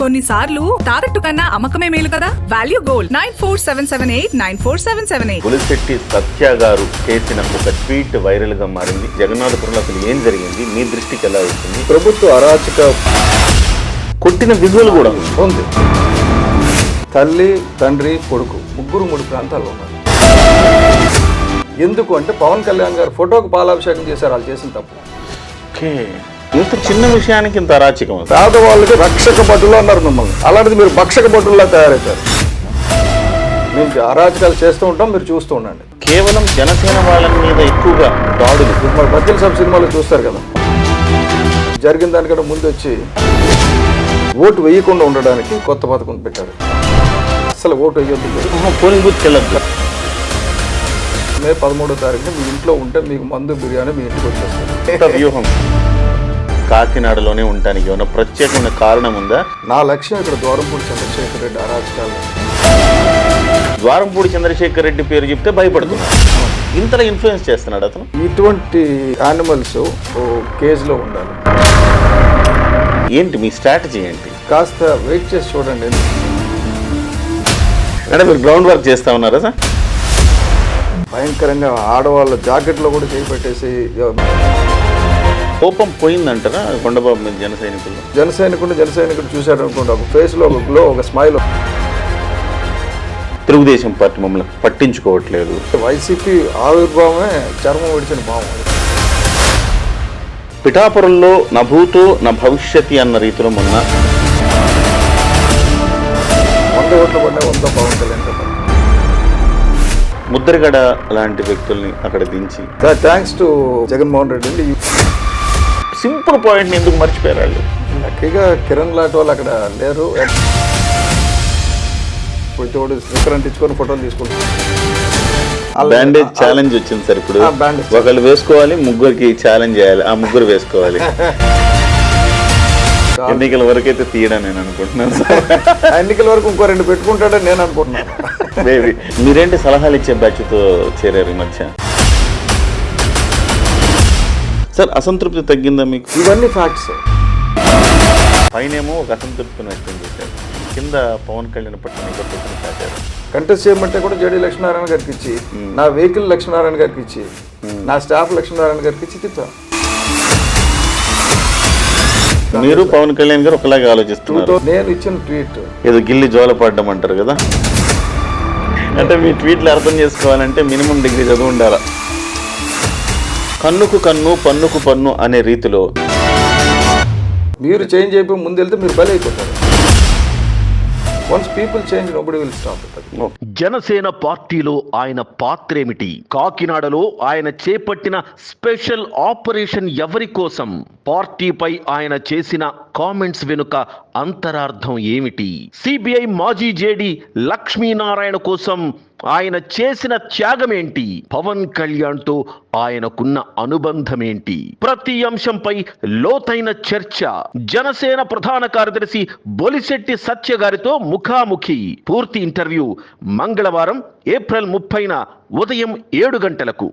కొన్నిసార్లు తాకట్టు కన్నా అమ్మకమే మేలు కదా. Value gold 9477894778. బొలిశెట్టి సత్య గారు చేసిన ఒక ట్వీట్ వైరల్ గా మారింది. జగన్నాథపురంలో అసలు ఏం జరిగింది, మీ దృష్టికి ఎలా వచ్చింది? ప్రభుత్వ అరాచక కొట్టిన విజువల్ కూడా ఉంది. తల్లి, తండ్రి, కొడుకు ముగ్గురు 3 ప్రాంతాల్లో ఉన్నారు. ఎందుకు అంటే పవన్ కళ్యాణ్ గారు ఫోటోకు పాలాభిషేకం చేశారు. వాళ్ళు చేసిన తప్పు. ఇంత చిన్న విషయానికి ఇంత అరాచకం. పేదవాళ్ళకి రక్షక భటులు అన్నారు మిమ్మల్ని. అలాంటిది మీరు భక్షక భటుల్లా తయారవుతారు. మేము అరాచకాలు చేస్తూ ఉంటాం, మీరు చూస్తూ ఉండండి. కేవలం జనసేన వాళ్ళ మీద ఎక్కువగా దాడులు. మరి బతిల్ సబ్ సినిమాలో చూస్తారు కదా, జరిగిన దానికంటే ముందు వచ్చి ఓటు వేయకుండా ఉండడానికి కొత్త పథకం పెట్టారు. అసలు ఓటు వేయొద్దు, పోలింగ్ బూత్కి వెళ్ళొద్దు. మే 13వ తారీఖున మీ ఇంట్లో ఉంటే మీకు మందు బిర్యానీ మీ ఇంటికి వచ్చేస్తారు. వ్యూహం. కాకినాడలోనే ఉండటానికి ఏమైనా ప్రత్యేకమైన కారణం ఉందా? నా లక్ష్యం ఇక్కడ ద్వారంపూడి చంద్రశేఖర్ రెడ్డి అరాచకాలు. ద్వారంపూడి చంద్రశేఖర్ రెడ్డి పేరు చెప్తే భయపడుతున్నాడు. ఇంతలో ఇన్ఫ్లుయెన్స్ చేస్తున్నాడు అతను. ఇటువంటి యానిమల్స్ కేజ్లో ఉండాలి. ఏంటి మీ స్ట్రాటజీ ఏంటి? కాస్త వెయిట్ చేసి చూడండి. అంటే మీరు గ్రౌండ్ వర్క్ చేస్తా ఉన్నారా సార్? భయంకరంగా ఆడవాళ్ళ జాకెట్లో కూడా చేయి పెట్టేసి. కోపం పోయిందంటారా కొండబాబు మీద జన సైనికుడు చూశాడు అనుకోండి, ఒక ఫేస్లో ఒక గ్లో, ఒక స్మైల్. తెలుగుదేశం పార్టీ మమ్మల్ని పట్టించుకోవట్లేదు. వైసీపీ ఆవిర్భావమే చర్మం విడిచిన భావం. పిఠాపురంలో నా భూతో నా భవిష్యత్తు అన్న రీతిలో మొన్న 100 ఓట్లు పడినా 100 పవన్ కళ్యాణ్. ముద్రగడ లాంటి వ్యక్తుల్ని అక్కడ దించి థ్యాంక్స్ టు జగన్మోహన్ రెడ్డి అండి. సింపుల్ పాయింట్ని ఎందుకు మర్చిపోయారు వాళ్ళు? లక్కీగా కిరణ్ లాంటి వాళ్ళు అక్కడ లేరు. ఇప్పుడు తోడు స్టిక్కర్ అంటించుకొని ఫోటోలు తీసుకుంటారు. బ్యాండేజ్ ఛాలెంజ్ వచ్చింది సార్. ఇప్పుడు ఒకళ్ళు వేసుకోవాలి, ముగ్గురికి ఛాలెంజ్ చేయాలి. ఆ ముగ్గురు వేసుకోవాలి. ఎన్నికల వరకు అయితే తీయడం నేను అనుకుంటున్నాను సార్. ఎన్నికల వరకు ఇంకో 2 పెట్టుకుంటాడని నేను అనుకుంటున్నాను. బేబీ మీరేంటి సలహాలు ఇచ్చే బ్యాచ్తో చేరారు ఈ మధ్య? సార్ అసంతృప్తి తగ్గిందా మీకు? ఇవన్నీ ఫ్యాక్ట్స్. పైనేమో ఒక అసంతృప్తిని వ్యక్తం చేశారు, కింద పవన్ కళ్యాణ్ పట్ల కాచారు. కంటెస్ట్ చేయమంటే కూడా జేడీ లక్ష్మీనారాయణ గారికి ఇచ్చి, నా వెహికల్ లక్ష్మీనారాయణ గారికి ఇచ్చి, నా స్టాఫ్ లక్ష్మీనారాయణ గారికి ఇచ్చి తిప్పా. మీరు పవన్ కళ్యాణ్ గారు ఒకలాగే ఆలోచిస్తున్నారు. నేను ఇచ్చిన ట్వీట్ ఏదో గిల్లి జోలపడ్డం అంటారు కదా, అంటే మీ ట్వీట్లు అర్థం చేసుకోవాలంటే మినిమం డిగ్రీ చదువు ఉండాలి. కన్నుకు కన్ను పన్నుకు పన్ను అనే రీతిలో మీరు చేంజ్ అయిపోయి ముందు వెళ్తే మీరు బలి అయిపోతారు. Once people change nobody will stop. Janasena పార్టీలో ఆయన పాత్రేమిటి? కాకినాడలో ఆయన చేపట్టిన స్పెషల్ ఆపరేషన్ ఎవరి కోసం? పార్టీపై ఆయన చేసిన కామెంట్స్ వెనుక అంతరార్థం ఏమిటి? సిబిఐ మాజీ జేడీ లక్ష్మీనారాయణ కోసం ఆయన చేసిన త్యాగమేంటి? పవన్ కళ్యాణ్ తో ఆయనకున్న అనుబంధమేంటి? ప్రతి అంశంపై లోతైన చర్చ. జనసేన ప్రధాన కార్యదర్శి బొలిశెట్టి సత్య గారితో ముఖాముఖి. పూర్తి ఇంటర్వ్యూ మంగళవారం ఏప్రిల్ 30న ఉదయం 7 గంటలకు.